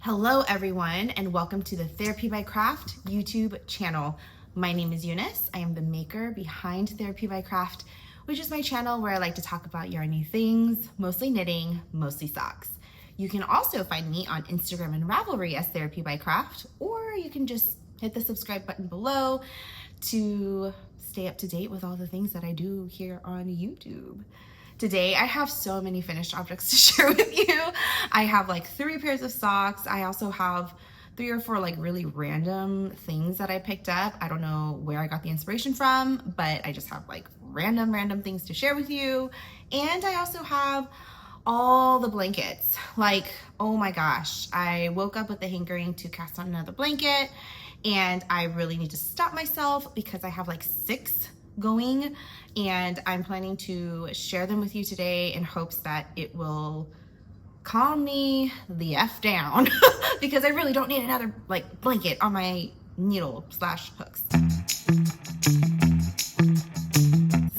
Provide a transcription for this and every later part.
Hello everyone, and welcome to the Therapy by Craft YouTube channel. My name is Eunice. I am the maker behind Therapy by Craft, which is my channel where I like to talk about yarny things, mostly knitting, mostly socks. You can also find me on Instagram and Ravelry as Therapy by Craft, or you can just hit the subscribe button below to stay up to date with all the things that I do here on YouTube. Today, I have so many finished objects to share with you. I have like 3 pairs of socks. I also have 3 or 4 like really random things that I picked up. I don't know where I got the inspiration from, but I just have like random things to share with you. And I also have all the blankets. Like, oh my gosh, I woke up with the hankering to cast on another blanket, and I really need to stop myself because I have like 6 going, and I'm planning to share them with you today in hopes that it will calm me the F down because I really don't need another like blanket on my needle slash hooks.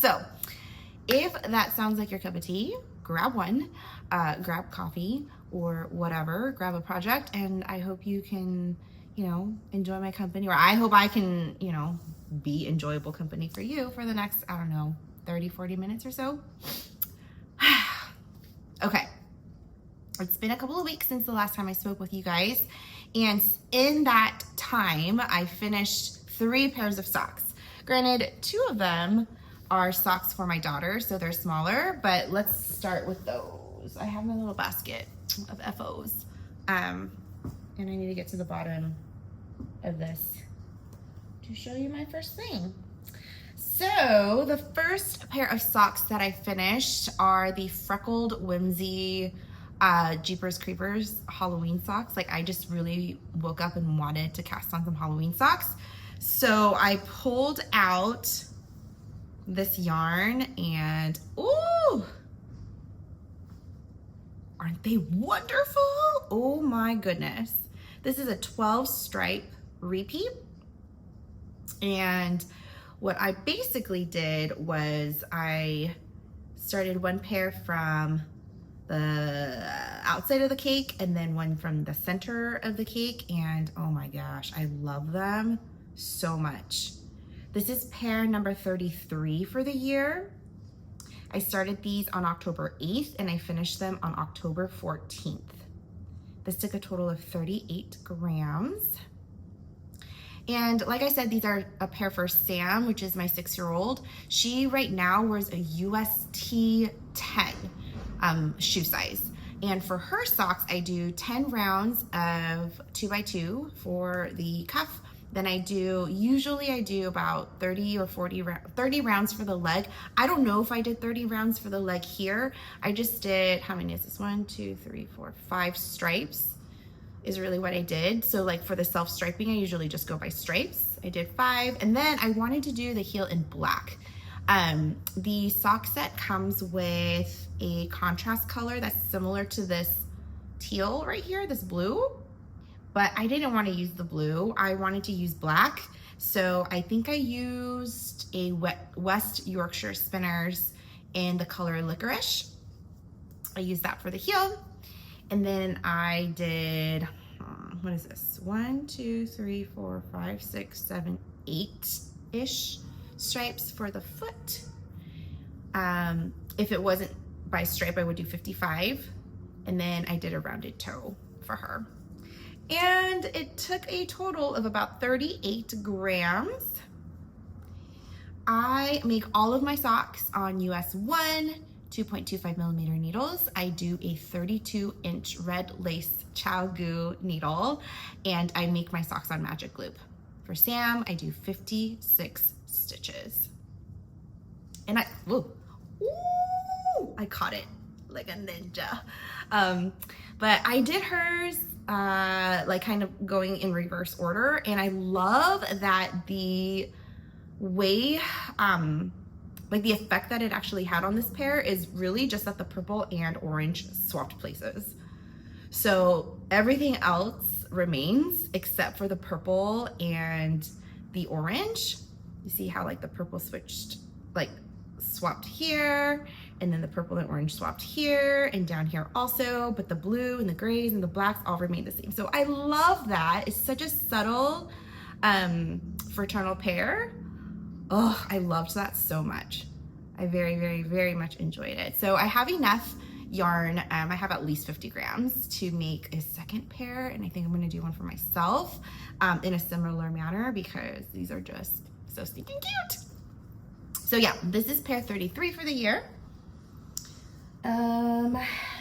So if that sounds like your cup of tea, grab one, grab coffee or whatever, grab a project, and I hope you can, enjoy my company, or I hope I can, be enjoyable company for you for the next, 30-40 minutes or so. Okay, it's been a couple of weeks since the last time I spoke with you guys, and in that time I finished 3 pairs of socks. Granted, 2 of them are socks for my daughter, so they're smaller, but let's start with those. I have my little basket of FOs, and I need to get to the bottom of this to show you my first thing. So the first pair of socks that I finished are the Freckled Whimsy Jeepers Creepers Halloween socks. Like, I just really woke up and wanted to cast on some Halloween socks. So I pulled out this yarn and, ooh, aren't they wonderful? Oh my goodness. This is a 12 stripe repeat. And what I basically did was I started 1 pair from the outside of the cake and then 1 from the center of the cake, and oh my gosh, I love them so much. This is pair number 33 for the year. I started these on October 8th and I finished them on October 14th. This took a total of 38 grams. And like I said, these are a pair for Sam, which is my 6-year-old. She right now wears a UST 10 shoe size. And for her socks, I do 10 rounds of 2x2 for the cuff. Then usually I do about 30 or 30 rounds for the leg. I don't know if I did 30 rounds for the leg here. I just did, how many is this? 1, 2, 3, 4, 5 stripes is really what I did. So like for the self-striping, I usually just go by stripes. I did 5, and then I wanted to do the heel in black. The sock set comes with a contrast color that's similar to this teal right here, this blue, but I didn't want to use the blue. I wanted to use black. So I think I used a West Yorkshire Spinners in the color Licorice. I used that for the heel. And then I did, what is this? 1, 2, 3, 4, 5, 6, 7, 8-ish stripes for the foot. If it wasn't by stripe, I would do 55. And then I did a rounded toe for her. And it took a total of about 38 grams. I make all of my socks on US 1, 2.25 millimeter needles. I do a 32-inch red lace ChowGoo needle, and I make my socks on magic loop. For Sam, I do 56 stitches. And I caught it like a ninja. But I did hers like kind of going in reverse order, and I love that the way like the effect that it actually had on this pair is really just that the purple and orange swapped places. So everything else remains except for the purple and the orange. You see how like the purple swapped here, And then the purple and orange swapped here and down here also, but the blue and the grays and the blacks all remain the same. So I love that. It's such a subtle fraternal pair. Oh, I loved that so much. I very, very, very much enjoyed it. So I have enough yarn. I have at least 50 grams to make a second pair, and I think I'm gonna do one for myself in a similar manner because these are just so stinking cute. So yeah, this is pair 33 for the year.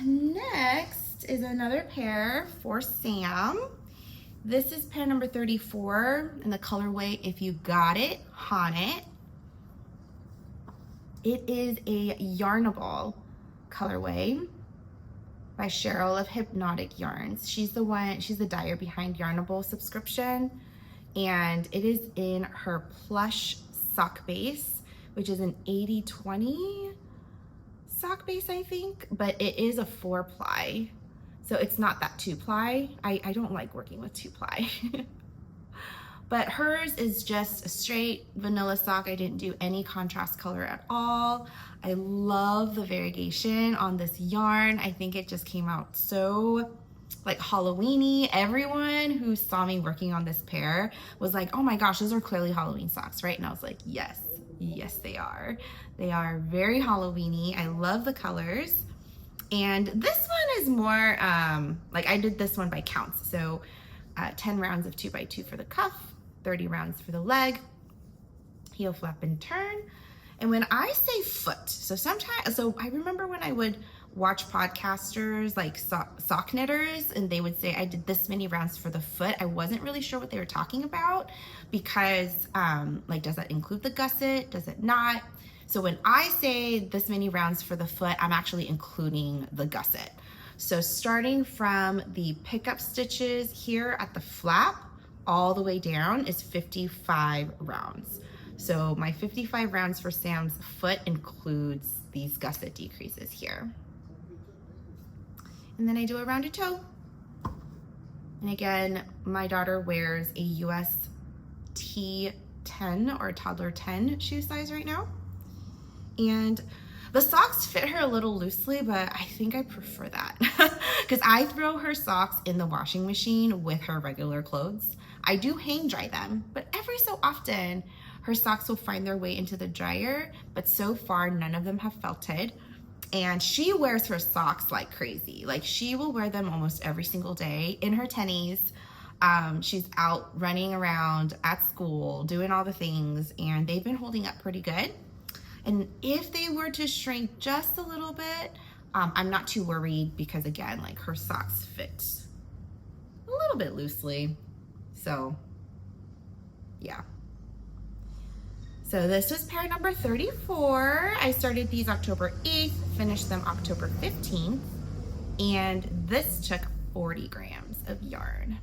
Next is another pair for Sam. This is pair number 34 in the colorway If You Got It, Haunted. It is a Yarnable colorway by Cheryl of Hypnotic Yarns. She's the dyer behind Yarnable subscription, and it is in her plush sock base, which is an 80/20 sock base, I think, but it is a 4-ply. So it's not that 2-ply. I don't like working with 2-ply. But hers is just a straight vanilla sock. I didn't do any contrast color at all. I love the variegation on this yarn. I think it just came out so like Halloween-y. Everyone who saw me working on this pair was like, oh my gosh, those are clearly Halloween socks, right? And I was like, yes, yes they are. They are very Halloween-y. I love the colors. And this one is more, like I did this one by counts. So 10 rounds of 2x2 for the cuff, 30 rounds for the leg, heel flap and turn. And when I say foot, so I remember when I would watch podcasters like sock knitters, and they would say I did this many rounds for the foot. I wasn't really sure what they were talking about because like, does that include the gusset? Does it not? So when I say this many rounds for the foot, I'm actually including the gusset. So starting from the pickup stitches here at the flap all the way down is 55 rounds. So my 55 rounds for Sam's foot includes these gusset decreases here. And then I do a rounded toe. And again, my daughter wears a US T10 or toddler 10 shoe size right now. And the socks fit her a little loosely, but I think I prefer that because I throw her socks in the washing machine with her regular clothes. I do hang dry them, but every so often her socks will find their way into the dryer, but so far none of them have felted. And she wears her socks like crazy. Like she will wear them almost every single day in her tennies. She's out running around at school, doing all the things, and they've been holding up pretty good. And if they were to shrink just a little bit, I'm not too worried because again, like her socks fit a little bit loosely. So yeah. So this was pair number 34. I started these October 8th, finished them October 15th. And this took 40 grams of yarn.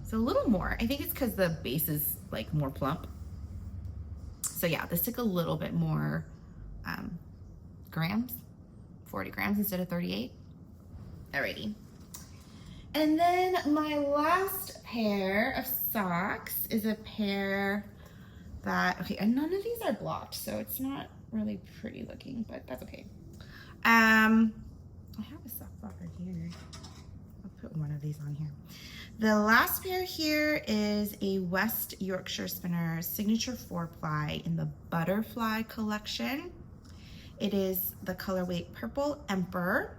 So a little more. I think it's because the base is like more plump. So yeah, this took a little bit more grams, 40 grams instead of 38. Alrighty. And then my last pair of socks is a pair that, okay, and none of these are blocked, so it's not really pretty looking, but that's okay. I have a sock blocker here. I'll put one of these on here. The last pair here is a West Yorkshire Spinner Signature 4-ply in the Butterfly collection. It is the colorway Purple Emperor,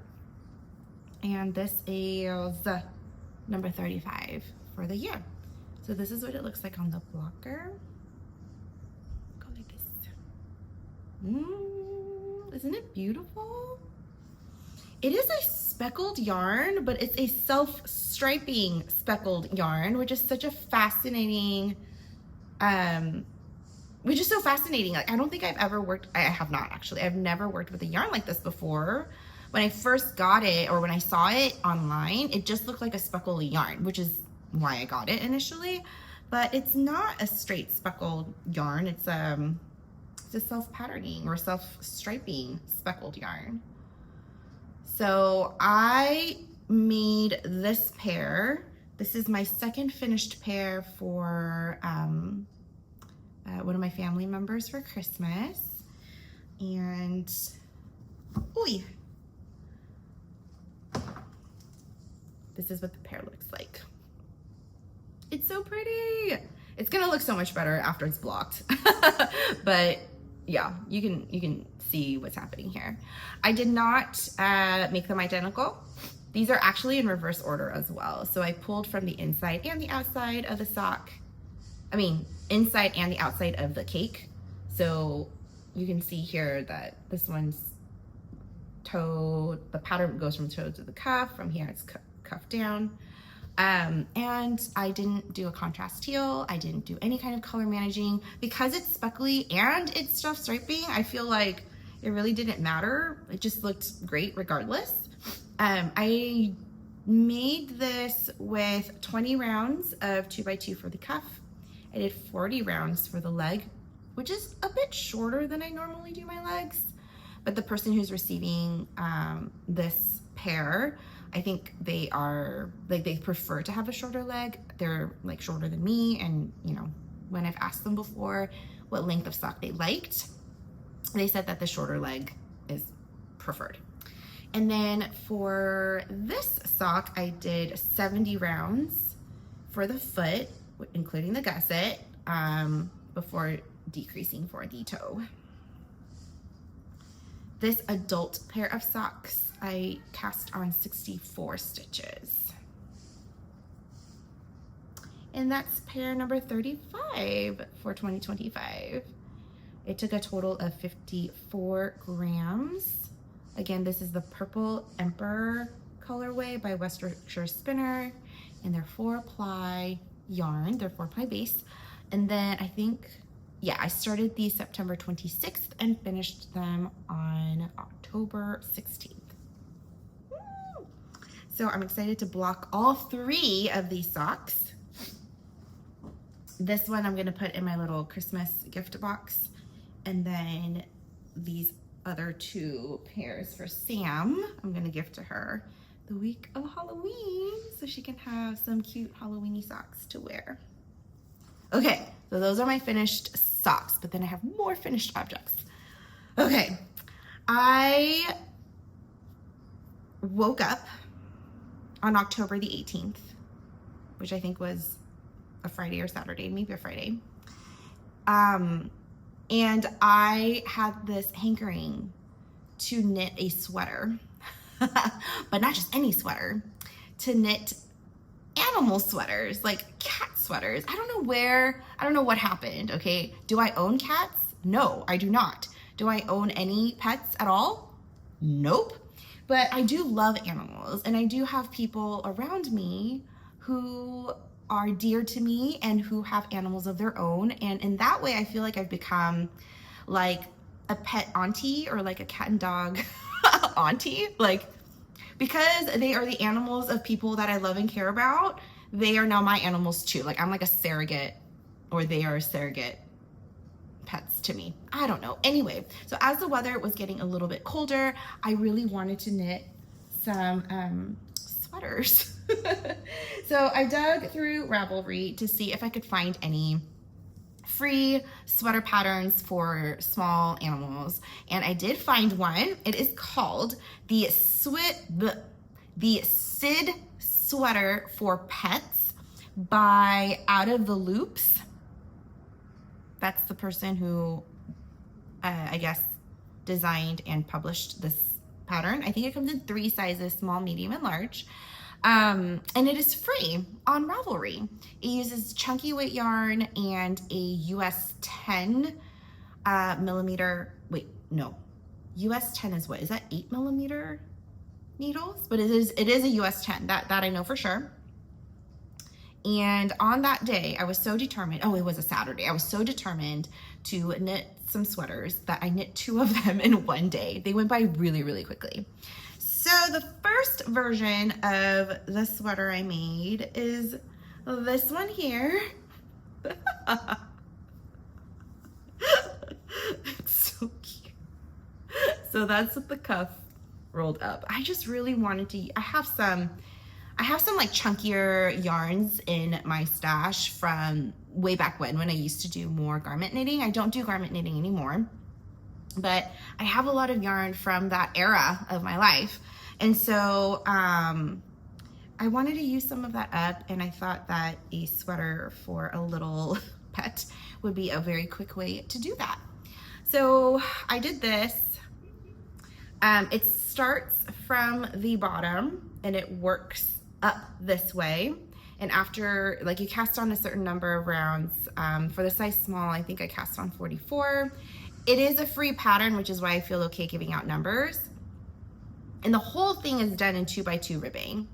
and this is number 35 for the year. So this is what it looks like on the blocker. Go like this. Isn't it beautiful? It is a speckled yarn, but it's a self-striping speckled yarn, which is such a fascinating, which is so fascinating. Like, I don't think I've ever worked, I have not actually, I've never worked with a yarn like this before. When I first got it, or when I saw it online, it just looked like a speckled yarn, which is why I got it initially, but it's not a straight speckled yarn. It's a self-patterning or self-striping speckled yarn. So I made this pair. This is my second finished pair for one of my family members for Christmas. And Ooh. This is what the pair looks like. It's so pretty. It's gonna look so much better after it's blocked. But yeah, you can see what's happening here. I did not make them identical. These are actually in reverse order as well. So I pulled from the inside and the outside of the sock. I mean, inside and the outside of the cake. So you can see here that this one's toe, the pattern goes from toe to the cuff. From here it's cuff down. And I didn't do a contrast teal. I didn't do any kind of color managing because it's speckly and it's stuff striping. I feel like it really didn't matter. It just looked great regardless. I made this with 20 rounds of 2x2 for the cuff. I did 40 rounds for the leg, which is a bit shorter than I normally do my legs. But the person who's receiving this pair, I think they are, like, they prefer to have a shorter leg. They're like shorter than me. And you know, when I've asked them before what length of sock they liked, they said that the shorter leg is preferred. And then for this sock, I did 70 rounds for the foot, including the gusset, before decreasing for the toe. This adult pair of socks, I cast on 64 stitches. And that's pair number 35 for 2025. It took a total of 54 grams. Again, this is the Purple Emperor colorway by West Yorkshire Spinner, and they're 4-ply yarn, they're 4-ply base. And then I think, yeah, I started these September 26th and finished them on October 16th. Woo! So I'm excited to block all 3 of these socks. This one I'm gonna put in my little Christmas gift box, and then these other 2 pairs for Sam, I'm gonna gift to her the week of Halloween so she can have some cute Halloweeny socks to wear. Okay, so those are my finished socks, but then I have more finished objects. Okay, I woke up on October the 18th, which I think was a Friday or Saturday, maybe a Friday. And I had this hankering to knit a sweater, but not just any sweater, to knit animal sweaters, like cat sweaters. I don't know what happened, okay? Do I own cats? No, I do not. Do I own any pets at all? Nope. But I do love animals, and I do have people around me who are dear to me and who have animals of their own. And in that way, I feel like I've become like a pet auntie, or like a cat and dog auntie. Like, because they are the animals of people that I love and care about, they are now my animals too. Like, I'm like a surrogate, or they are surrogate pets to me. I don't know. Anyway, so as the weather was getting a little bit colder, I really wanted to knit some sweaters. So I dug through Ravelry to see if I could find any free sweater patterns for small animals, and I did find one. It is called the Sid Sweater for Pets by Out of the Loops. That's the person who I guess designed and published this pattern. I think it comes in 3 sizes, small, medium, and large. And it is free on Ravelry. It uses chunky weight yarn and a US 10 millimeter, wait, no. US 10 is what? Is that 8 millimeter needles? But it is a US 10, that I know for sure. And on that day, I was so determined, oh, it was a Saturday. I was so determined to knit some sweaters that I knit 2 of them in one day. They went by really, really quickly. So the first version of the sweater I made is this one here. It's so cute. So that's with the cuff rolled up. I just really wanted to, I have some like chunkier yarns in my stash from way back when I used to do more garment knitting. I don't do garment knitting anymore. but I have a lot of yarn from that era of my life. And so I wanted to use some of that up, and I thought that a sweater for a little pet would be a very quick way to do that. So I did this. It starts from the bottom and it works up this way. And after, like, you cast on a certain number of rounds, for the size small, I think I cast on 44. It is a free pattern, which is why I feel okay giving out numbers. And the whole thing is done in 2x2 ribbing.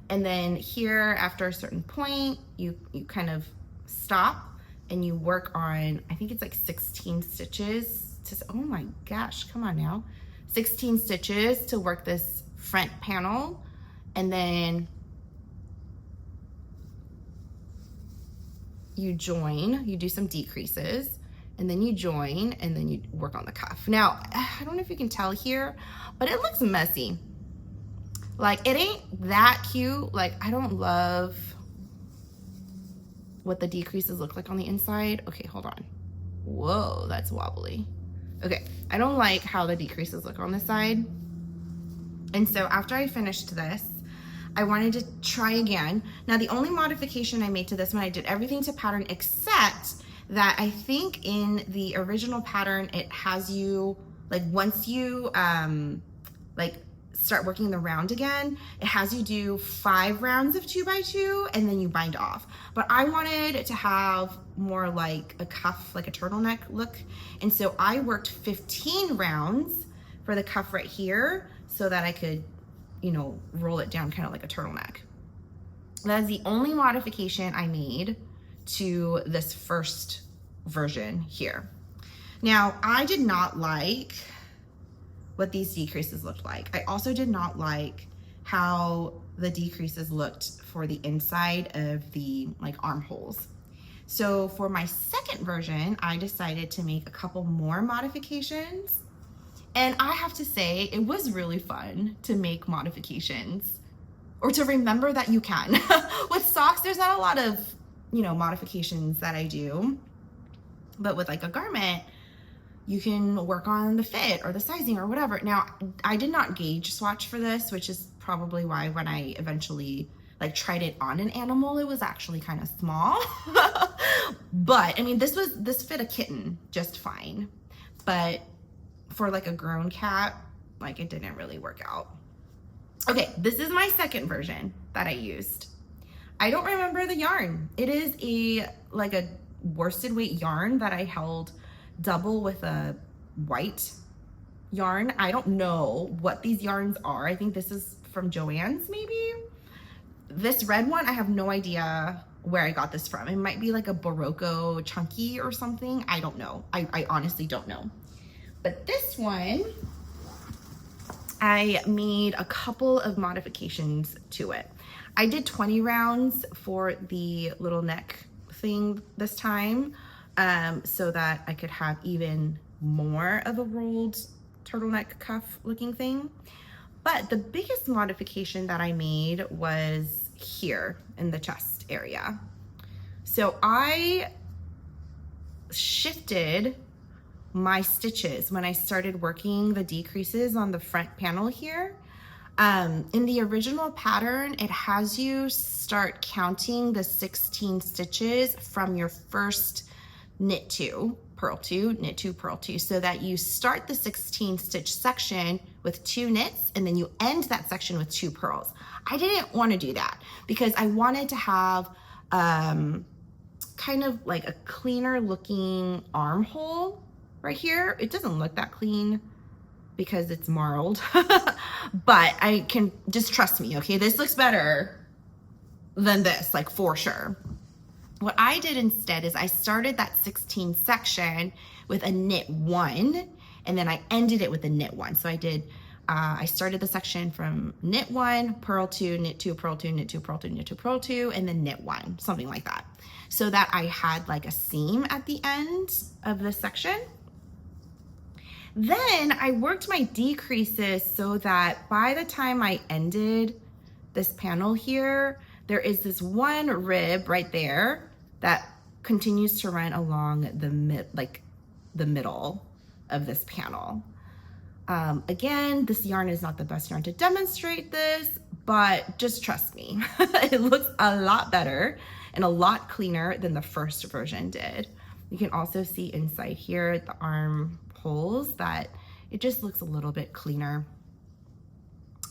And then here, after a certain point, you kind of stop and you work on, I think it's like 16 stitches. Oh my gosh, come on now. 16 stitches to work this front panel. And then you join, you do some decreases, and then you join, and then you work on the cuff. Now, I don't know if you can tell here, but it looks messy. Like, it ain't that cute. Like, I don't love what the decreases look like on the inside. Okay, hold on. Whoa, that's wobbly. Okay, I don't like how the decreases look on this side. And so after I finished this, I wanted to try again. Now, the only modification I made to this one, I did everything to pattern except that I think in the original pattern, it has you, like, once you, like, start working the round again, it has you do 5 rounds of 2x2 and then you bind off. But I wanted it to have more like a cuff, like a turtleneck look. And so I worked 15 rounds for the cuff right here so that I could, you know, roll it down kind of like a turtleneck. That is the only modification I made to this first version here. Now, I did not like what these decreases looked like. I also did not like how the decreases looked for the inside of the, like, armholes. So for my second version, I decided to make a couple more modifications. And I have to say, it was really fun to make modifications, or to remember that you can. With socks, there's not a lot of, you know, modifications that I do. But with, like, a garment, you can work on the fit or the sizing or whatever. Now, I did not gauge swatch for this, which is probably why when I eventually, like, tried it on an animal, it was actually kind of small. But I mean, this fit a kitten just fine. But for, like, a grown cat, like, it didn't really work out. Okay, this is my second version that I used. I don't remember the yarn. It is like a worsted weight yarn that I held double with a white yarn. I don't know what these yarns are. I think this is from Joann's maybe. This red one, I have no idea where I got this from. It might be like a Barocco chunky or something. I don't know. I honestly don't know. But this one, I made a couple of modifications to it. I did 20 rounds for the little neck thing this time, so that I could have even more of a rolled turtleneck cuff looking thing. But the biggest modification that I made was here in the chest area. So I shifted my stitches when I started working the decreases on the front panel here. In the original pattern, it has you start counting the 16 stitches from your first knit 2, purl 2, knit 2, purl 2, so that you start the 16 stitch section with 2 knits and then you end that section with 2 purls. I didn't want to do that because I wanted to have kind of like a cleaner looking armhole right here. It doesn't look that clean because it's marled, but I can just trust me, okay? This looks better than this, like, for sure. What I did instead is I started that 16 section with a knit 1, and then I ended it with a knit 1. So I did, I started the section from knit 1, purl 2, knit 2, purl 2, knit 2, purl 2, knit 2, purl 2, and then knit 1, something like that. So that I had like a seam at the end of this section. Then I worked my decreases so that by the time I ended this panel here, there is this one rib right there that continues to run along the middle of this panel. Again, this yarn is not the best yarn to demonstrate this, but just trust me, it looks a lot better and a lot cleaner than the first version did. You can also see inside here, the arm holes, that it just looks a little bit cleaner.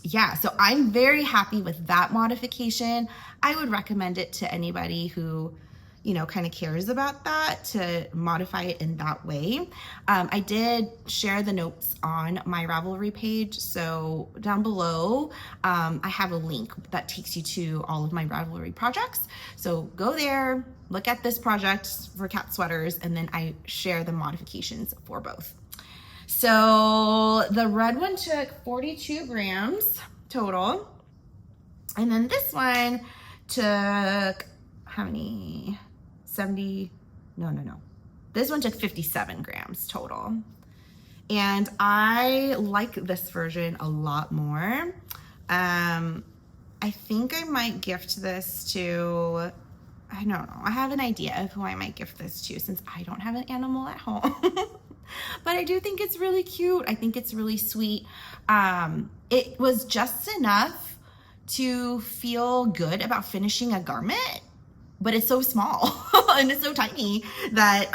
Yeah, so I'm very happy with that modification. I would recommend it to anybody who, you know, kind of cares about that, to modify it in that way. I did share the notes on my Ravelry page, so down below I have a link that takes you to all of my Ravelry projects. So go there, look at this project for cat sweaters, and then I share the modifications for both. So the red one took 42 grams total, and then this one took, how many? 70, no. This one took 57 grams total. And I like this version a lot more. I think I might gift this to, I don't know, I have an idea of who I might gift this to, since I don't have an animal at home. But I do think it's really cute. I think it's really sweet. It was just enough to feel good about finishing a garment, but it's so small and it's so tiny that,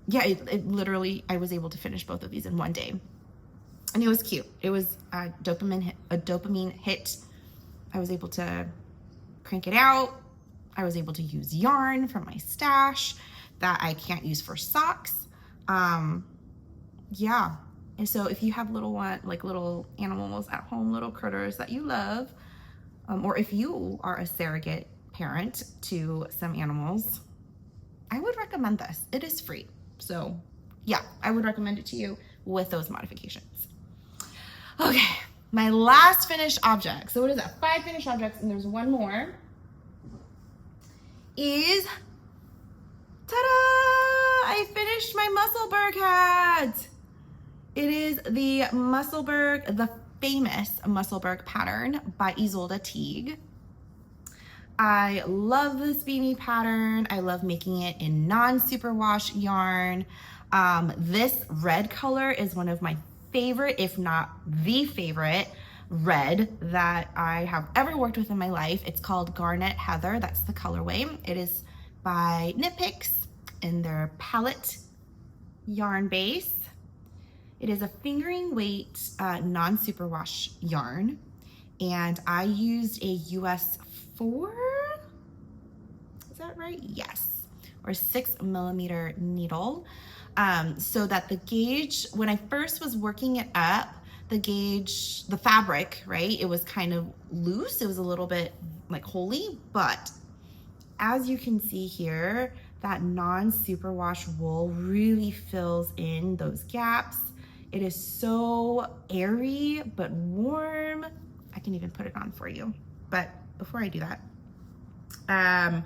yeah, it literally, I was able to finish both of these in one day. And it was cute. It was a dopamine hit. I was able to crank it out. I was able to use yarn from my stash that I can't use for socks. Yeah. And so if you have little animals at home, little critters that you love, or if you are a surrogate parent to some animals, I would recommend this. It is free. So yeah, I would recommend it to you with those modifications. Okay, my last finished object. So what is that? 5 finished objects, and there's one more. Is, ta-da! I finished my Musselburgh hat. It is the Musselburgh, the famous Musselburgh pattern by Isolde Teague. I love this beanie pattern. I love making it in non-superwash yarn. This red color is one of my favorite, if not the favorite, red that I have ever worked with in my life. It's called Garnet Heather. That's the colorway. It is by Knit Picks in their palette yarn base. It is a fingering weight non-superwash yarn, and I used a US 4, is that right? Yes, or 6mm needle, so that the gauge, when I first was working it up, the gauge, the fabric, right, it was kind of loose. It was a little bit like holey, but as you can see here, that non-superwash wool really fills in those gaps. It is so airy but warm. I can even put it on for you. But before I do that,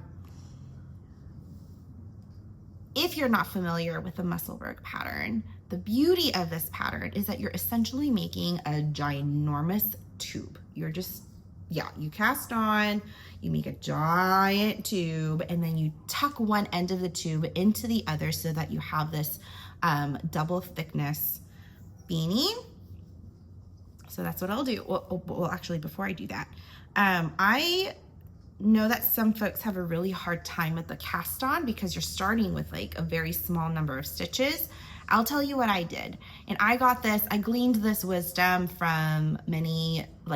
if you're not familiar with the Musselburgh pattern, the beauty of this pattern is that you're essentially making a ginormous tube. You're just, yeah, you cast on, you make a giant tube, and then you tuck one end of the tube into the other so that you have this double thickness beanie. So that's what I'll do. Well, actually, before I do that, I know that some folks have a really hard time with the cast on because you're starting with like a very small number of stitches. I'll tell you what I did. And I got this, I gleaned this wisdom from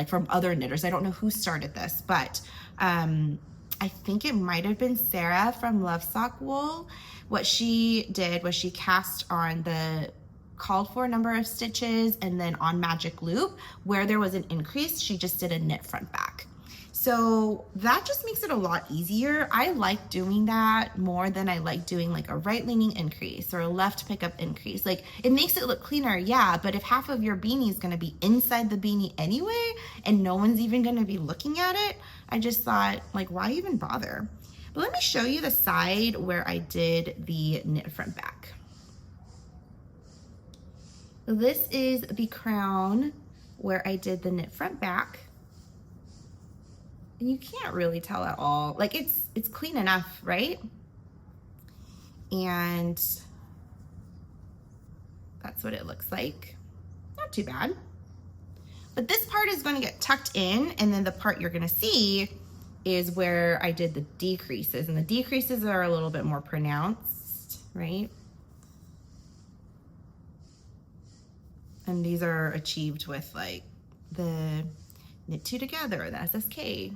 from other knitters. I don't know who started this, but I think it might have been Sarah from Love Sock Wool. What she did was she cast on the called for number of stitches, and then on Magic Loop, where there was an increase, she just did a knit front back. So that just makes it a lot easier. I like doing that more than I like doing like a right leaning increase or a left pickup increase. Like, it makes it look cleaner, yeah, but if half of your beanie is gonna be inside the beanie anyway, and no one's even gonna be looking at it, I just thought, like, why even bother? But let me show you the side where I did the knit front back. This is the crown where I did the knit front back. And you can't really tell at all. Like, it's clean enough, right? And that's what it looks like. Not too bad. But this part is going to get tucked in, and then the part you're going to see is where I did the decreases, and the decreases are a little bit more pronounced, right? And these are achieved with like the knit two together, the SSK.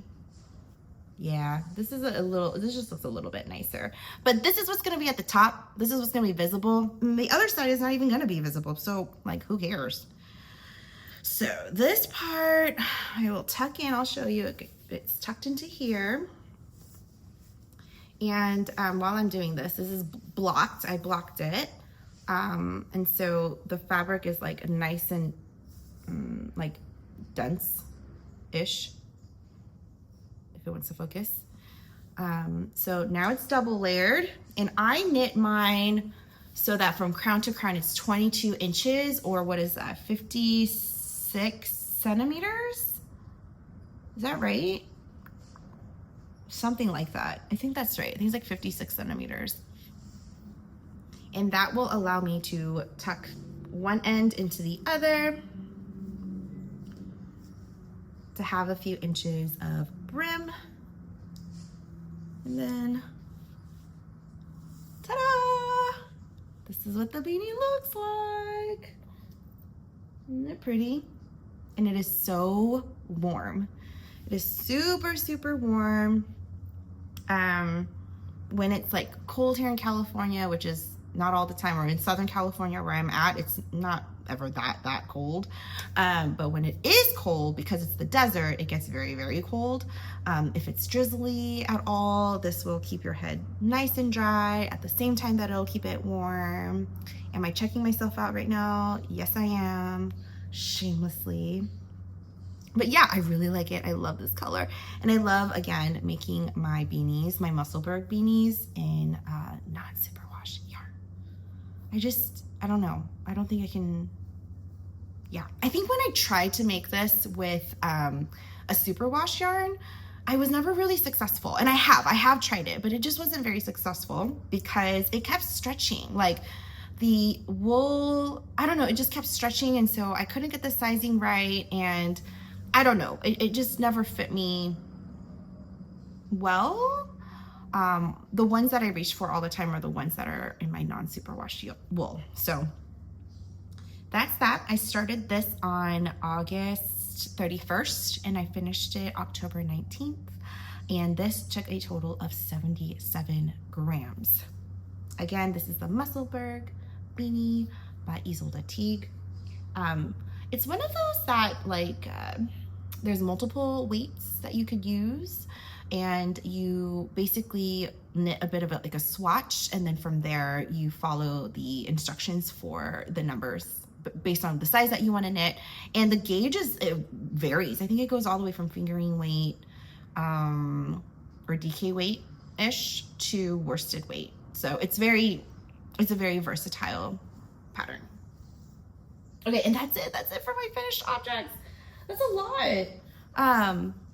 Yeah, this is this just looks a little bit nicer. But this is what's gonna be at the top. This is what's gonna be visible. And the other side is not even gonna be visible. So like, who cares? So this part, I will tuck in, I'll show you, it's tucked into here. And while I'm doing this, this is blocked, I blocked it. And so the fabric is like nice and like dense-ish, if it wants to focus. So now it's double layered, and I knit mine so that from crown to crown it's 22 inches, or what is that, 56 centimeters? Is that right? Something like that. I think that's right. I think it's like 56 centimeters. And that will allow me to tuck one end into the other to have a few inches of brim. And then, ta-da! This is what the beanie looks like. Isn't it pretty? And it is so warm. It is super, super warm. When it's like cold here in California, which is not all the time, or in Southern California where I'm at, it's not ever that cold. But when it is cold, because it's the desert, it gets very, very cold. If it's drizzly at all, this will keep your head nice and dry at the same time that it'll keep it warm. Am I checking myself out right now? Yes, I am, shamelessly. But yeah, I really like it. I love this color. And I love, again, making my beanies, my Musselburgh beanies in non-superwash yarn. I don't know. I don't think I can, yeah. I think when I tried to make this with a superwash yarn, I was never really successful. And I have tried it, but it just wasn't very successful because it kept stretching. Like the wool, I don't know, it just kept stretching. And so I couldn't get the sizing right. And I don't know, it just never fit me well. The ones that I reach for all the time are the ones that are in my non-superwash wool. So that's that. I started this on August 31st and I finished it October 19th. And this took a total of 77 grams. Again, this is the Musselburgh beanie by Isolde Teague. It's one of those that like, there's multiple weights that you could use, and you basically knit a bit of it like a swatch, and then from there you follow the instructions for the numbers based on the size that you want to knit. And the gauge it varies. I think it goes all the way from fingering weight or DK weight ish to worsted weight. So it's a very versatile pattern. Okay, and that's it for my finished objects. That's a lot.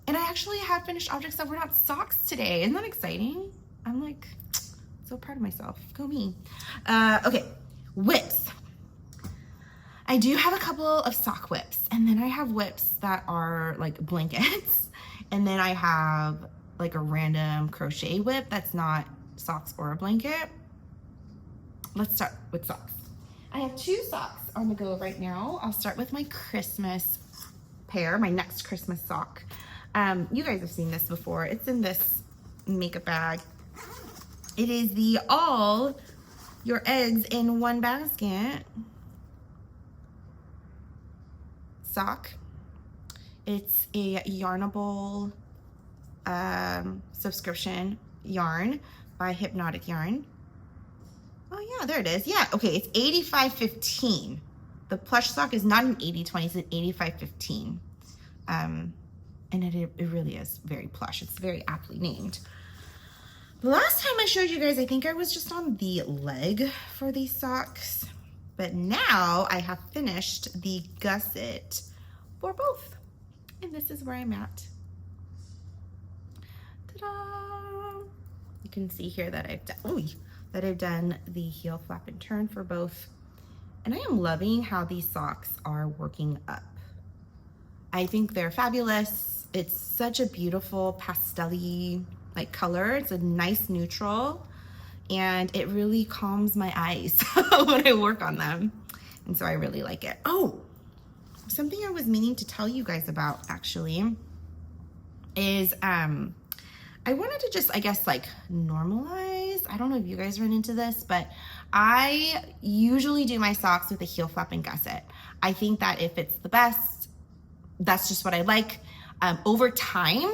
And I actually had finished objects that were not socks today. Isn't that exciting? I'm like so proud of myself. Go me. Okay, whips. I do have a couple of sock whips, and then I have whips that are like blankets, and then I have like a random crochet whip that's not socks or a blanket. Let's start with socks. I have two socks on the go right now. I'll start with my Christmas pair, my next Christmas sock. You guys have seen this before. It's in this makeup bag. It is the All Your Eggs in One Basket sock. It's a Yarnable subscription yarn by Hypnotic Yarn. Oh yeah, there it is. Yeah, okay, it's 85.15. The plush sock is not an 80/20, it's an 85.15. And it really is very plush. It's very aptly named. The last time I showed you guys, I think I was just on the leg for these socks. But now I have finished the gusset for both. And this is where I'm at. Ta-da! You can see here that I've done the heel flap and turn for both And I am loving how these socks are working up. I think they're fabulous. It's such a beautiful pastel-y like color. It's a nice neutral, and it really calms my eyes when I work on them. And so I really like it. Oh, something I was meaning to tell you guys about actually is I wanted to just, I guess, like normalize. I don't know if you guys run into this, but I usually do my socks with a heel flap and gusset. I think that if it's the best, that's just what I like. Over time,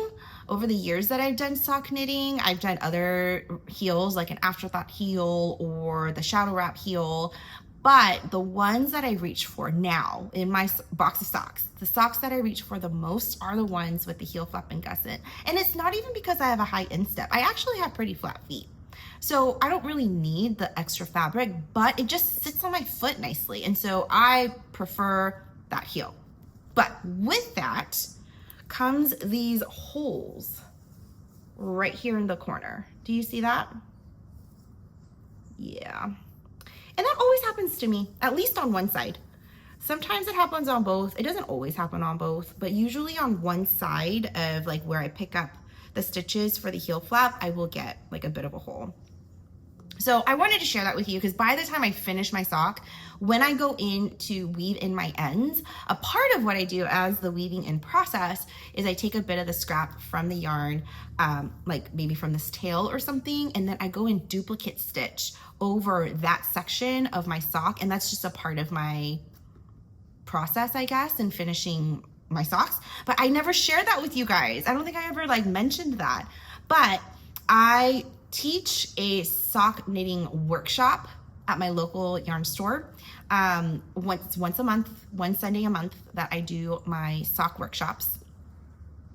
over the years that I've done sock knitting, I've done other heels like an afterthought heel or the shadow wrap heel. But the ones that I reach for now in my box of socks, the socks that I reach for the most are the ones with the heel flap and gusset. And it's not even because I have a high instep. I actually have pretty flat feet. So I don't really need the extra fabric, but it just sits on my foot nicely. And so I prefer that heel. But with that comes these holes right here in the corner. Do you see that? Yeah. And that always happens to me, at least on one side. Sometimes it happens on both. It doesn't always happen on both, but usually on one side of like where I pick up the stitches for the heel flap, I will get like a bit of a hole. So I wanted to share that with you because by the time I finish my sock, when I go in to weave in my ends, a part of what I do as the weaving in process is I take a bit of the scrap from the yarn, like maybe from this tail or something, and then I go and duplicate stitch over that section of my sock, and that's just a part of my process, I guess, in finishing my socks. But I never shared that with you guys. I don't think I ever like mentioned that, but I teach a sock knitting workshop at my local yarn store. Once a month, one Sunday a month that I do my sock workshops.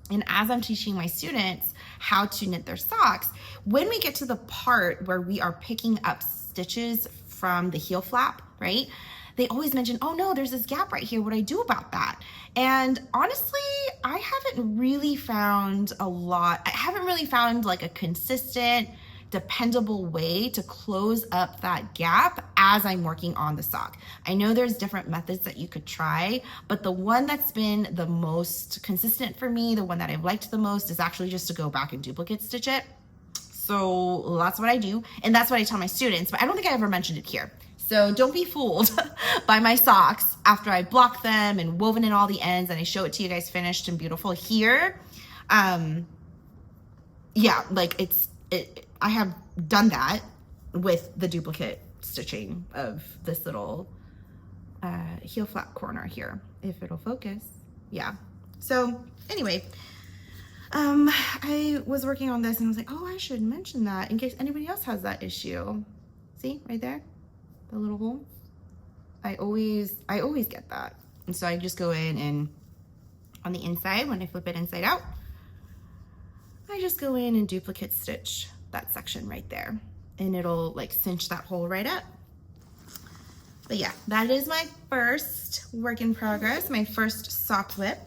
And as I'm teaching my students how to knit their socks, when we get to the part where we are picking up stitches from the heel flap, right? They always mention, oh no, there's this gap right here. What do I do about that? And honestly, I haven't really found like a consistent, dependable way to close up that gap as I'm working on the sock. I know there's different methods that you could try, but the one that's been the most consistent for me, the one that I've liked the most, is actually just to go back and duplicate stitch it. So that's what I do, and that's what I tell my students, but I don't think I ever mentioned it here. So don't be fooled by my socks after I block them and woven in all the ends and I show it to you guys finished and beautiful here. Yeah, like I have done that with the duplicate stitching of this little heel flap corner here, if it'll focus. Yeah. So anyway, I was working on this and I was like, oh, I should mention that in case anybody else has that issue. See right there, the little hole. I always get that. And so I just go in and on the inside, when I flip it inside out, I just go in and duplicate stitch that section right there, and it'll like cinch that hole right up. But yeah, that is my first work in progress, my first sock whip.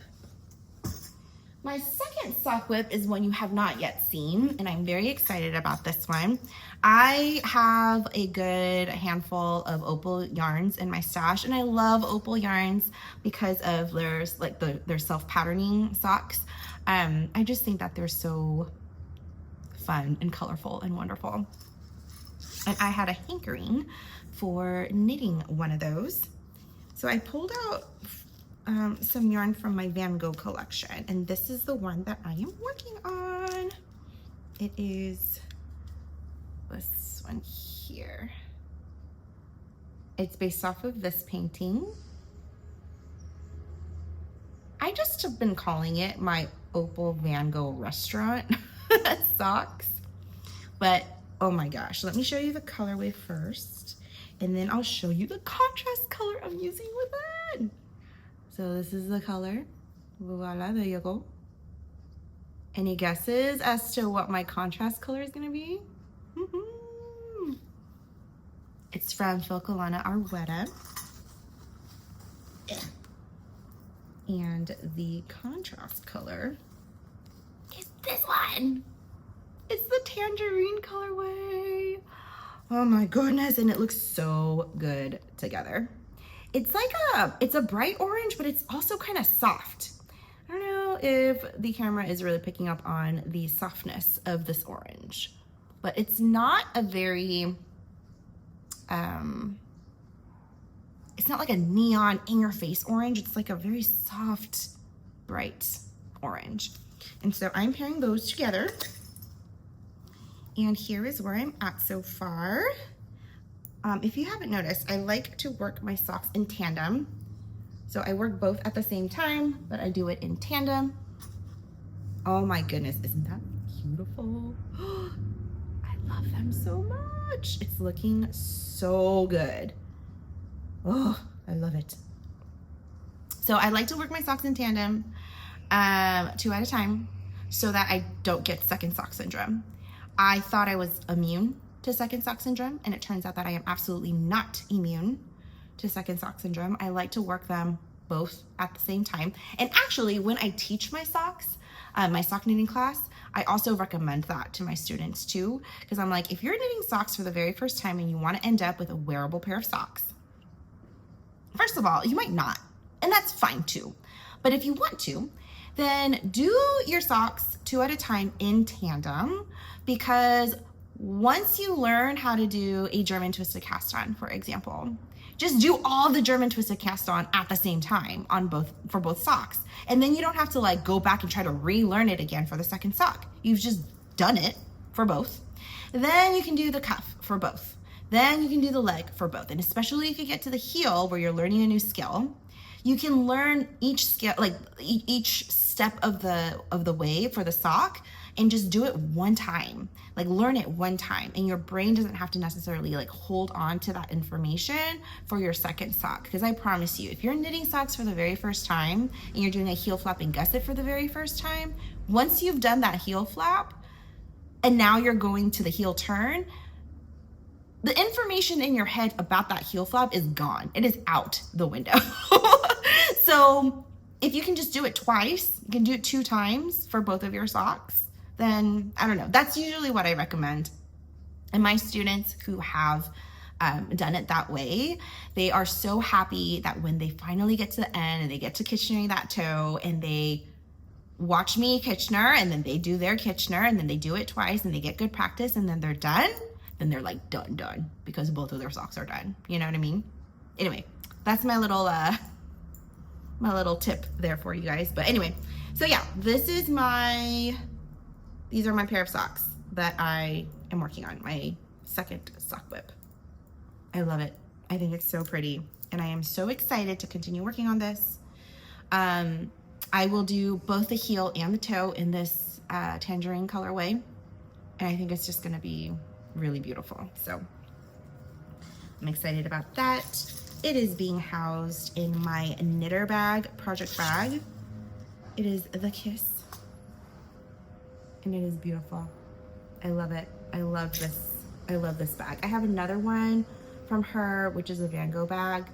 My second sock whip is one you have not yet seen, and I'm very excited about this one. I have a good handful of opal yarns in my stash, and I love opal yarns because of their self-patterning socks. I just think that they're so fun and colorful and wonderful. And I had a hankering for knitting one of those. So I pulled out some yarn from my Van Gogh collection, and this is the one that I am working on. It is this one here. It's based off of this painting. I just have been calling it my Opal Van Gogh restaurant socks, but oh my gosh, let me show you the colorway first, and then I'll show you the contrast color I'm using with it. So this is the color. Voila, there you go. Any guesses as to what my contrast color is gonna be? It's from Filcolana Arwetta. And the contrast color is this one. It's the tangerine colorway. Oh my goodness, and it looks so good together. It's like it's a bright orange, but it's also kind of soft. I don't know if the camera is really picking up on the softness of this orange, but it's not a very, it's not like a neon in your face orange. It's like a very soft, bright orange. And so I'm pairing those together. And here is where I'm at so far. If you haven't noticed, I like to work my socks in tandem. So I work both at the same time, but I do it in tandem. Oh my goodness, isn't that beautiful? I love them so much. It's looking so good. Oh, I love it. So I like to work my socks in tandem, 2 at a time, so that I don't get second sock syndrome. I thought I was immune to second sock syndrome, and it turns out that I am absolutely not immune to second sock syndrome. I like to work them both at the same time. And actually, when I teach my socks, my sock knitting class, I also recommend that to my students too, because I'm like, if you're knitting socks for the very first time and you want to end up with a wearable pair of socks, first of all, you might not, and that's fine too. But if you want to, then do your socks 2 at a time in tandem, because once you learn how to do a German twisted cast on, for example, just do all the German twisted cast on at the same time for both socks. And then you don't have to like go back and try to relearn it again for the second sock. You've just done it for both. Then you can do the cuff for both. Then you can do the leg for both. And especially if you get to the heel where you're learning a new skill, you can learn each skill, like each step of the way for the sock, and just do it one time. Like learn it one time, and your brain doesn't have to necessarily like hold on to that information for your second sock. Because I promise you, if you're knitting socks for the very first time and you're doing a heel flap and gusset for the very first time, once you've done that heel flap and now you're going to the heel turn, the information in your head about that heel flap is gone. It is out the window. So if you can just do it twice, you can do it 2 times for both of your socks, then I don't know. That's usually what I recommend. And my students who have done it that way, they are so happy that when they finally get to the end and they get to Kitchener that toe and they watch me Kitchener and then they do their Kitchener and then they do it twice and they get good practice and then they're done, then they're like done because both of their socks are done. You know what I mean? Anyway, that's my little tip there for you guys. But anyway, so yeah, these are my pair of socks that I am working on, my second sock whip. I love it. I think it's so pretty, and I am so excited to continue working on this. I will do both the heel and the toe in this tangerine colorway, and I think it's just gonna be really beautiful. So I'm excited about that. It is being housed in my knitter bag, project bag. It is the Kiss, and it is beautiful. I love it. I love this bag. I have another one from her, which is a Van Gogh bag,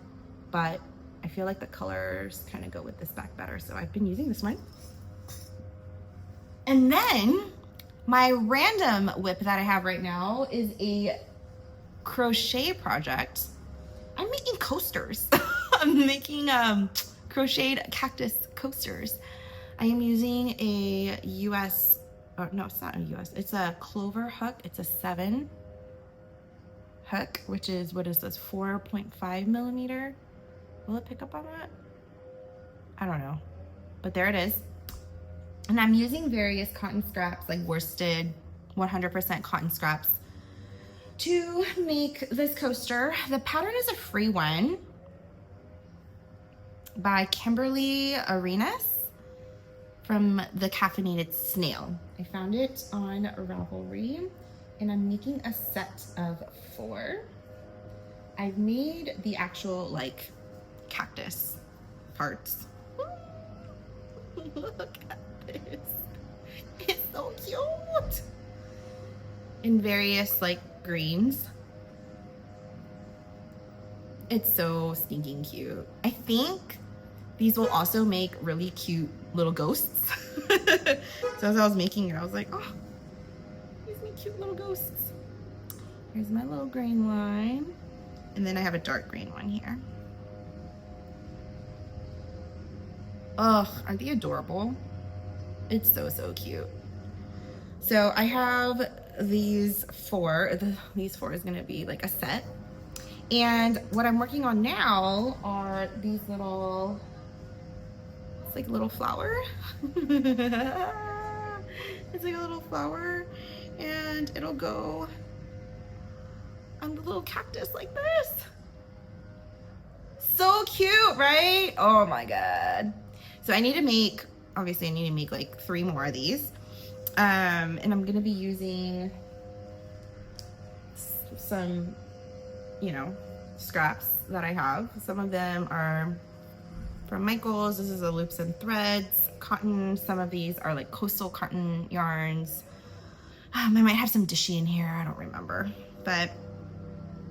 but I feel like the colors kind of go with this bag better, so I've been using this one. And then my random whip that I have right now is a crochet project. I'm making coasters. I'm making crocheted cactus coasters. I am using a US, or no, it's not a US, it's a clover hook. It's a 7 hook, which is, what is this, 4.5 millimeter? Will it pick up on that? I don't know, but there it is. And I'm using various cotton scraps, like worsted 100% cotton scraps, to make this coaster. The pattern is a free one by Kimberly Arenas from the Caffeinated Snail. I found it on Ravelry, and I'm making a set of 4. I've made the actual like cactus parts. Look at this. It's so cute. In various like greens. It's so stinking cute. I think these will also make really cute little ghosts. So as I was making it, I was like, oh, these make cute little ghosts. Here's my little green one. And then I have a dark green one here. Oh, aren't they adorable? It's so, so cute. So I have these four. These four is gonna be like a set. And what I'm working on now are these little, it's like a little flower. It's like a little flower, and it'll go on the little cactus like this. So cute, right? Oh my God. So I need to make, obviously I need to make like 3 more of these. And I'm gonna be using some, you know, scraps that I have. Some of them are from Michael's. This is a Loops and Threads cotton. Some of these are like coastal cotton yarns. I might have some Dishy in here, I don't remember. But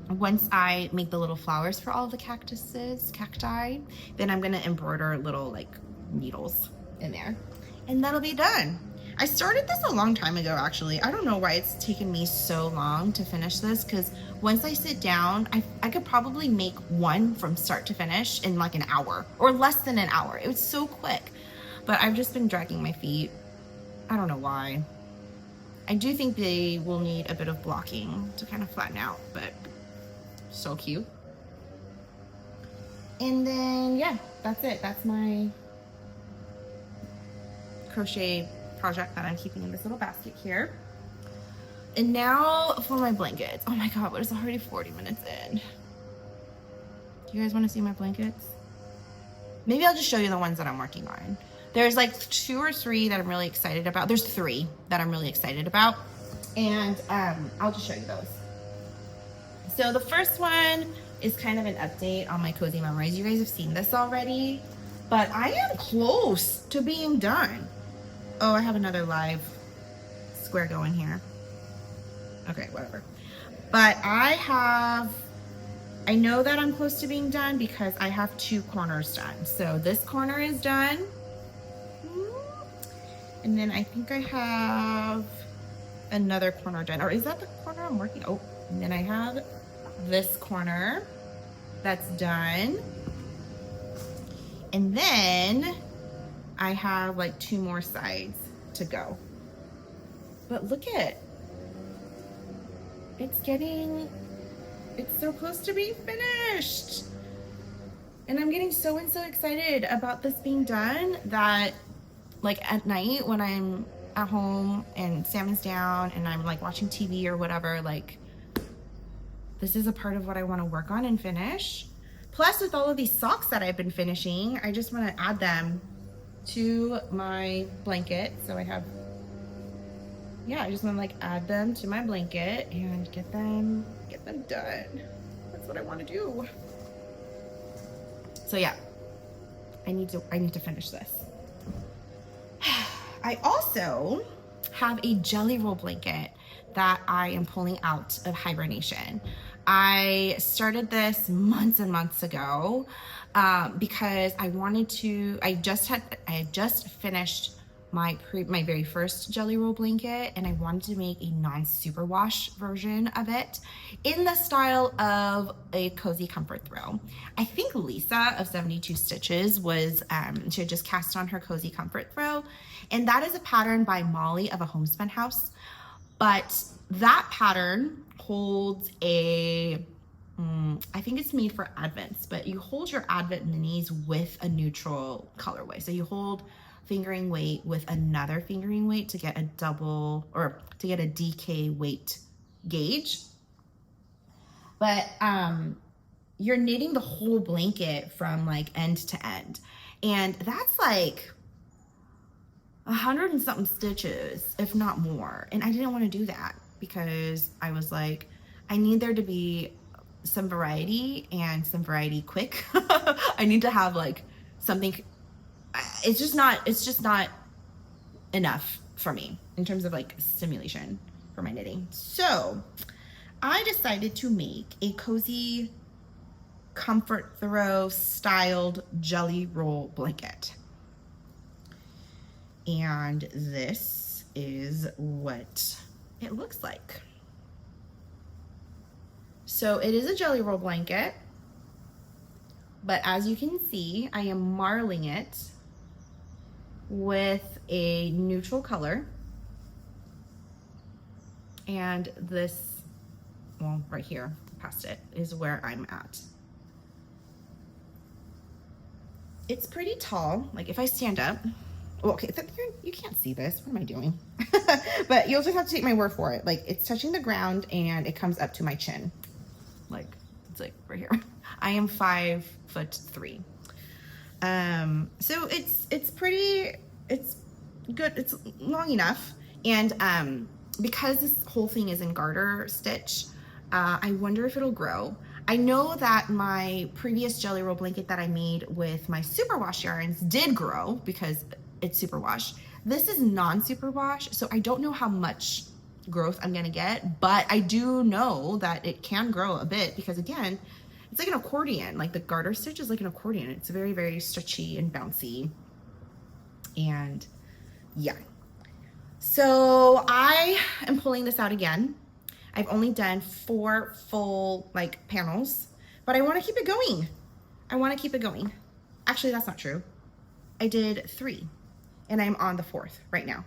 once I make the little flowers for all the cacti, then I'm gonna embroider little like needles in there, and that'll be done. I started this a long time ago, actually. I don't know why it's taken me so long to finish this, because once I sit down, I could probably make one from start to finish in like an hour or less than an hour. It was so quick, but I've just been dragging my feet. I don't know why. I do think they will need a bit of blocking to kind of flatten out, but so cute. And then, yeah, that's it. That's my crochet project that I'm keeping in this little basket here. And now for my blankets. Oh my God, what is already 40 minutes in? Do you guys want to see my blankets? Maybe I'll just show you the ones that I'm working on. There's like 2 or 3 that I'm really excited about. There's 3 that I'm really excited about. And I'll just show you those. So the first one is kind of an update on my Cozy Memories. You guys have seen this already, but I am close to being done. Oh, I have another live square going here. Okay, whatever. But I know that I'm close to being done because I have 2 corners done. So this corner is done. And then I think I have another corner done. Or is that the corner I'm working? Oh, and then I have this corner that's done. And then I have like 2 more sides to go. But look at, it's so close to being finished. And I'm getting so excited about this being done that like at night when I'm at home and Salmon's down and I'm like watching TV or whatever, like this is a part of what I want to work on and finish. Plus with all of these socks that I've been finishing, I just want to add them to my blanket. So I have, yeah, I just want to like add them to my blanket and get them done. That's what I want to do. So yeah, I need to finish this. I also have a jelly roll blanket that I am pulling out of hibernation. I started this months and months ago because I wanted to, I had just finished my very first jelly roll blanket, and I wanted to make a non-superwash version of it in the style of a Cozy Comfort Throw. I think Lisa of 72 Stitches was, she had just cast on her Cozy Comfort Throw, and that is a pattern by Molly of A Homespun House. But that pattern holds a, I think it's made for Advents, but you hold your Advent minis with a neutral colorway. So you hold fingering weight with another fingering weight to get a double, or to get a DK weight gauge. But you're knitting the whole blanket from like end to end. And that's like 100 and something stitches, if not more. And I didn't want to do that because I was like, I need there to be some variety, and some variety quick. I need to have like something. It's just not enough for me in terms of like stimulation for my knitting. So I decided to make a Cozy Comfort Throw styled jelly roll blanket. And this is what it looks like. So it is a jelly roll blanket, but as you can see, I am marling it with a neutral color. And this, well, right here, past it, is where I'm at. It's pretty tall. Like if I stand up, well, okay, you can't see this. What am I doing? But you'll just have to take my word for it. Like it's touching the ground and it comes up to my chin. Like it's like right here. I am 5'3". So it's pretty, it's good. It's long enough. And because this whole thing is in garter stitch, I wonder if it'll grow. I know that my previous jelly roll blanket that I made with my superwash yarns did grow because it's superwash. This is non-superwash, so I don't know how much growth I'm gonna get, but I do know that it can grow a bit because again, it's like an accordion. Like the garter stitch is like an accordion. It's very, very stretchy and bouncy. And yeah. So I am pulling this out again. I've only done 4 full like panels, but I want to keep it going. I want to keep it going. Actually, that's not true. I did 3 and I'm on the 4th right now.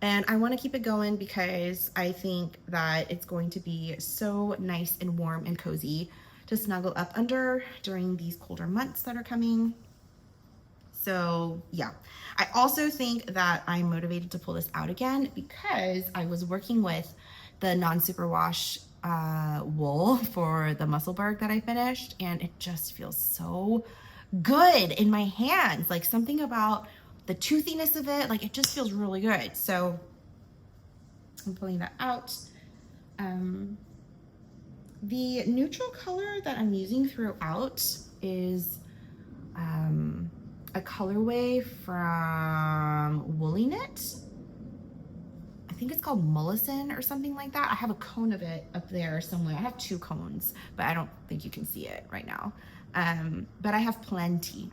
And I want to keep it going because I think that it's going to be so nice and warm and cozy to snuggle up under during these colder months that are coming. So yeah, I also think that I'm motivated to pull this out again because I was working with the non-superwash wool for the Musselburgh that I finished, and it just feels so good in my hands. Like something about the toothiness of it, like it just feels really good. So I'm pulling that out. The neutral color that I'm using throughout is a colorway from Woolly Knit. I think it's called Mullison or something like that. I have a cone of it up there somewhere. I have 2 cones, but I don't think you can see it right now. But I have plenty.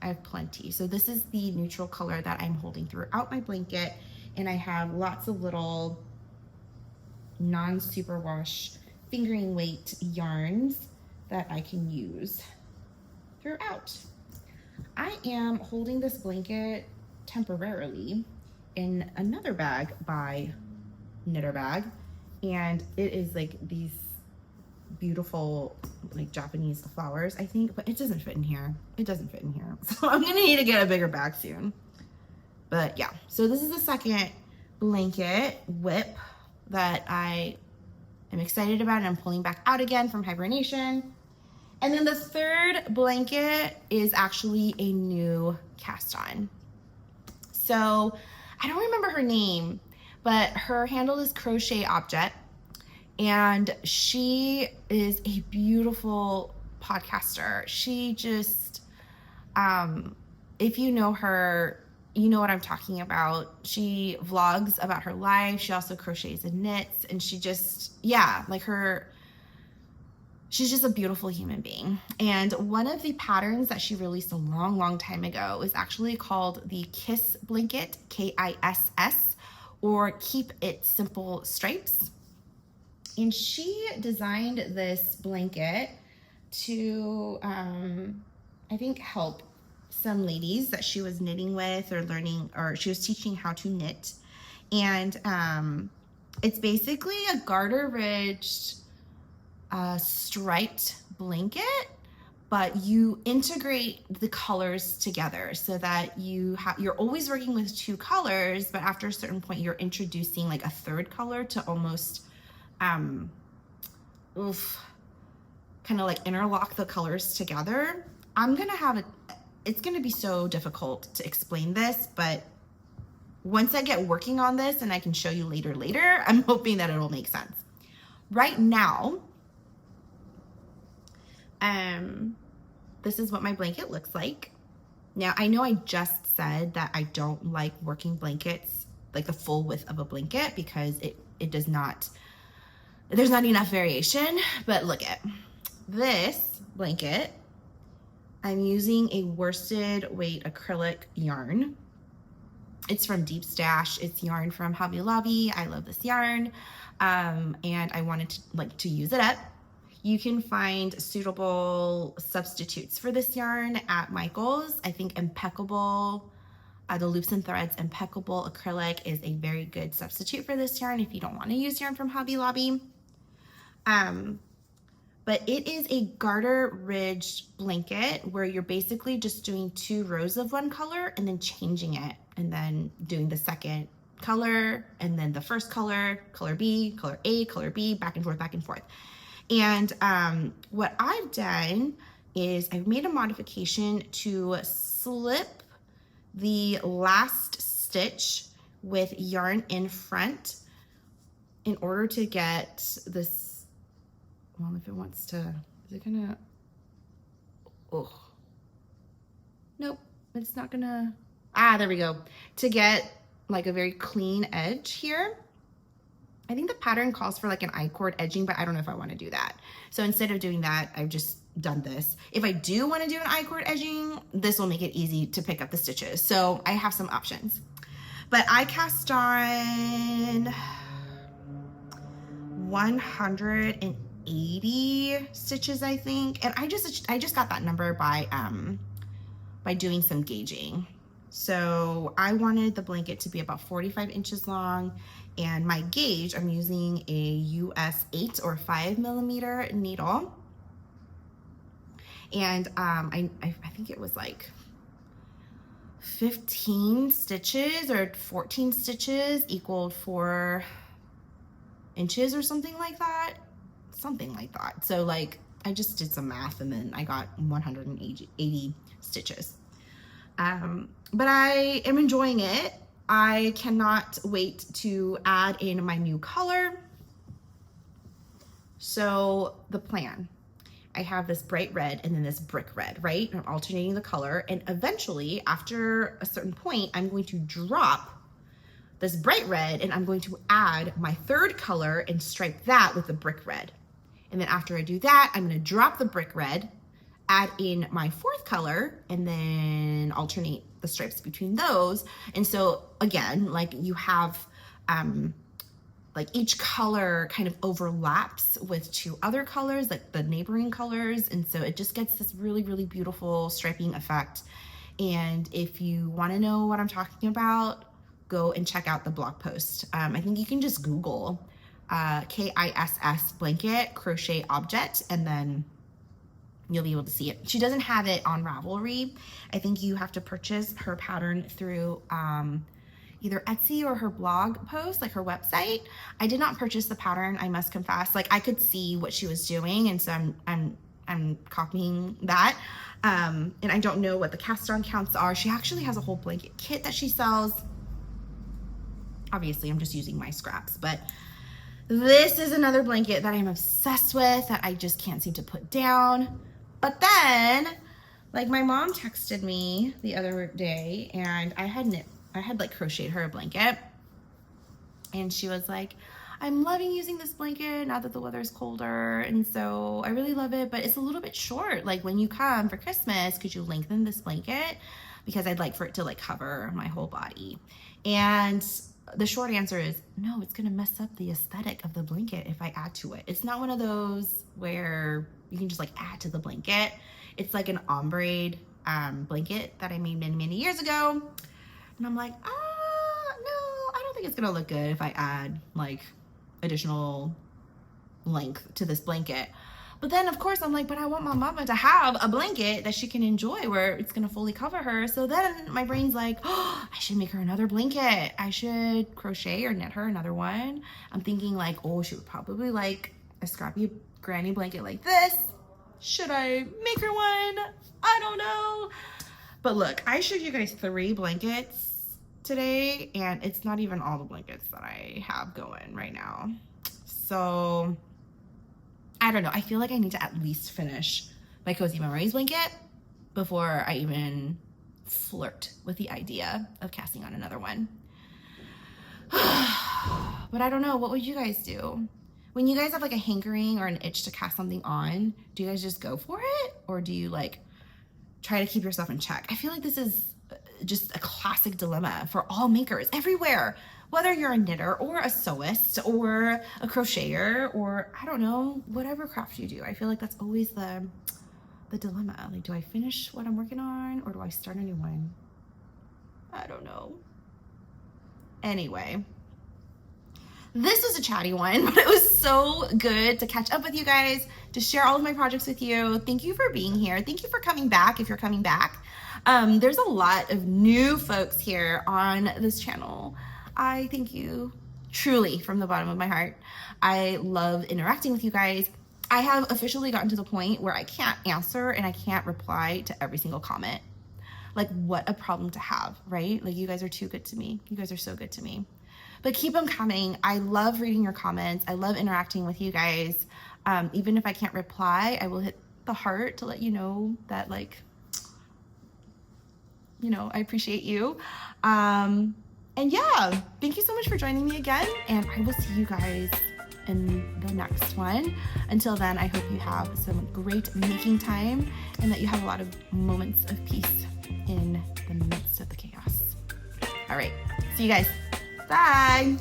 So this is the neutral color that I'm holding throughout my blanket, and I have lots of little non-superwash fingering weight yarns that I can use throughout. I am holding this blanket temporarily in another bag by Knitter Bag, and it is like these beautiful like Japanese flowers, I think, but it doesn't fit in here. So I'm gonna need to get a bigger bag soon. But yeah, so this is the second blanket whip that I am excited about, and I'm pulling back out again from hibernation. And then the third blanket is actually a new cast on. So I don't remember her name, but her handle is Crochet Objet, and she is a beautiful podcaster. She just, if you know her, you know what I'm talking about. She vlogs about her life. She also crochets and knits, and she just, yeah, like she's just a beautiful human being. And one of the patterns that she released a long, long time ago is actually called the Kiss Blanket, Kiss, or Keep It Simple Stripes. And she designed this blanket to, I think, help some ladies that she was knitting with or learning, or she was teaching how to knit. And it's basically a garter-ridged striped blanket, but you integrate the colors together so that you're always working with 2 colors, but after a certain point you're introducing like a 3rd color to almost kind of like interlock the colors together. It's gonna be so difficult to explain this, but once I get working on this and I can show you later, I'm hoping that it'll make sense. Right now, this is what my blanket looks like. Now, I know I just said that I don't like working blankets, like the full width of a blanket, because it does not, there's not enough variation, but look at this blanket. I'm using a worsted weight acrylic yarn. It's from Deep Stash. It's yarn from Hobby Lobby. I love this yarn, and I wanted to use it up. You can find suitable substitutes for this yarn at Michael's. I think Impeccable The Loops and Threads Impeccable Acrylic is a very good substitute for this yarn if you don't want to use yarn from Hobby Lobby. But it is a garter ridged blanket where you're basically just doing 2 rows of one color and then changing it, and then doing the second color and then the first color, color B, color A, color B, back and forth, back and forth. And what I've done is I've made a modification to slip the last stitch with yarn in front in order to get this, well, if it wants to, is it gonna, oh, nope, it's not gonna, there we go, to get like a very clean edge here. I think the pattern calls for like an I-cord edging, but I don't know if I want to do that. So instead of doing that, I've just done this. If I do want to do an I-cord edging, this will make it easy to pick up the stitches. So I have some options. But I cast on 180 stitches, I think. And I just got that number by doing some gauging. So I wanted the blanket to be about 45 inches long, and my gauge, I'm using a US 8 or 5 millimeter needle. And I think it was like 15 stitches or 14 stitches equaled 4 inches or something like that. So like I just did some math and then I got 180 stitches. But I am enjoying it. I cannot wait to add in my new color. So the plan, I have this bright red and then this brick red, right? I'm alternating the color, and eventually after a certain point, I'm going to drop this bright red and I'm going to add my third color and stripe that with the brick red. And then after I do that, I'm gonna drop the brick red, add in my fourth color, and then alternate the stripes between those. And so again, like you have, like each color kind of overlaps with 2 other colors, like the neighboring colors. And so it just gets this really, really beautiful striping effect. And if you wanna know what I'm talking about, go and check out the blog post. I think you can just Google KISS blanket crochet object, and then you'll be able to see it. She doesn't have it on Ravelry. I think you have to purchase her pattern through either Etsy or her blog post, like her website. I did not purchase the pattern, I must confess. Like I could see what she was doing, and so I'm copying that. And I don't know what the cast on counts are. She actually has a whole blanket kit that she sells. Obviously, I'm just using my scraps, but this is another blanket that I'm obsessed with that I just can't seem to put down. But then, like my mom texted me the other day, and I had like crocheted her a blanket, and she was like, I'm loving using this blanket now that the weather's colder, and so I really love it, but it's a little bit short. Like when you come for Christmas, could you lengthen this blanket? Because I'd like for it to like cover my whole body. And the short answer is no, it's gonna mess up the aesthetic of the blanket if I add to it. It's not one of those where you can just like add to the blanket. It's like an ombre blanket that I made many, many years ago. And I'm like, no, I don't think it's gonna look good if I add like additional length to this blanket. But then of course I'm like, but I want my mama to have a blanket that she can enjoy where it's gonna fully cover her. So then my brain's like, oh, I should make her another blanket. I should crochet or knit her another one. I'm thinking like, oh, she would probably like a scrappy granny blanket like this. Should I make her one? I don't know. But look, I showed you guys 3 blankets today, and it's not even all the blankets that I have going right now. So I don't know. I feel like I need to at least finish my Cozy Memories blanket before I even flirt with the idea of casting on another one. But I don't know. What would you guys do? When you guys have like a hankering or an itch to cast something on, do you guys just go for it? Or do you like try to keep yourself in check? I feel like this is just a classic dilemma for all makers everywhere. Whether you're a knitter or a sewist or a crocheter or I don't know, whatever craft you do, I feel like that's always the dilemma. Like, do I finish what I'm working on or do I start a new one? I don't know. Anyway, this was a chatty one, but it was so good to catch up with you guys, to share all of my projects with you. Thank you for being here. Thank you for coming back if you're coming back. There's a lot of new folks here on this channel. I thank you truly from the bottom of my heart. I love interacting with you guys. I have officially gotten to the point where I can't answer and I can't reply to every single comment. Like, what a problem to have, right? Like, you guys are too good to me. You guys are so good to me. But keep them coming. I love reading your comments. I love interacting with you guys. Even if I can't reply, I will hit the heart to let you know that, like, you know, I appreciate you. And yeah, thank you so much for joining me again. And I will see you guys in the next one. Until then, I hope you have some great making time and that you have a lot of moments of peace in the midst of the chaos. All right, see you guys. Bye.